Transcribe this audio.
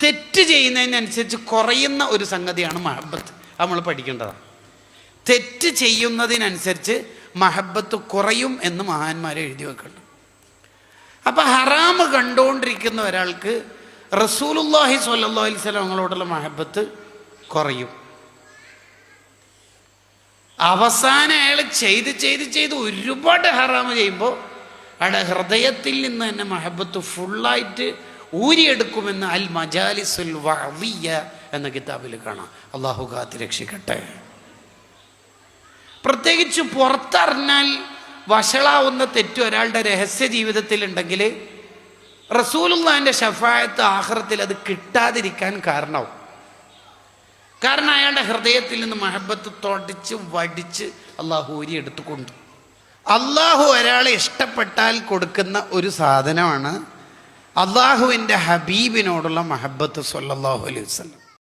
തെറ്റ് ചെയ്യുന്നതിനനുസരിച്ച് കുറയുന്ന ഒരു സംഗതിയാണ് മഹബത്ത്. നമ്മൾ പഠിക്കേണ്ടതാണ്. തെറ്റ് ചെയ്യുന്നതിനനുസരിച്ച് മഹബത്ത് കുറയും എന്ന് മഹാന്മാർ എഴുതി വെക്കണം. അപ്പം ഹറാമ് കണ്ടുകൊണ്ടിരിക്കുന്ന ഒരാൾക്ക് റസൂലുള്ളാഹി സ്വല്ലല്ലാഹു അലൈഹി വസല്ലം ഞങ്ങളോടുള്ള മഹബത്ത് കുറയും. അവസാനം അയാൾ ചെയ്ത് ഒരുപാട് ഹറാമ് ചെയ്യുമ്പോൾ അയാളുടെ ഹൃദയത്തിൽ നിന്ന് തന്നെ മഹബത്ത് ഫുള്ളായിട്ട് ഊരിയെടുക്കുമെന്ന് അൽ മജാലിസുൽ വഅദിയ്യ എന്ന കിതാബിൽ കാണാം. അള്ളാഹു കാത്ത് രക്ഷിക്കട്ടെ. പ്രത്യേകിച്ച് പുറത്തറിഞ്ഞാൽ വഷളാവുന്ന തെറ്റ് ഒരാളുടെ രഹസ്യ ജീവിതത്തിലുണ്ടെങ്കിൽ റസൂലുള്ളാഹിന്റെ ശഫാഅത്ത് ആഖിറത്തിൽ അത് കിട്ടാതിരിക്കാൻ കാരണമാവും. കാരണം അയാളുടെ ഹൃദയത്തിൽ നിന്ന് മഹബത്ത് തൊടിച്ച് വടിച്ച് അള്ളാഹു ഊരിയെടുത്തുകൊണ്ട്. അള്ളാഹു ഒരാളെ ഇഷ്ടപ്പെട്ടാൽ കൊടുക്കുന്ന ഒരു സാധനമാണ് അള്ളാഹുവിൻ്റെ ഹബീബിനോടുള്ള മഹബത്ത് സ്വല്ലല്ലാഹു അലൈഹി വസല്ലം.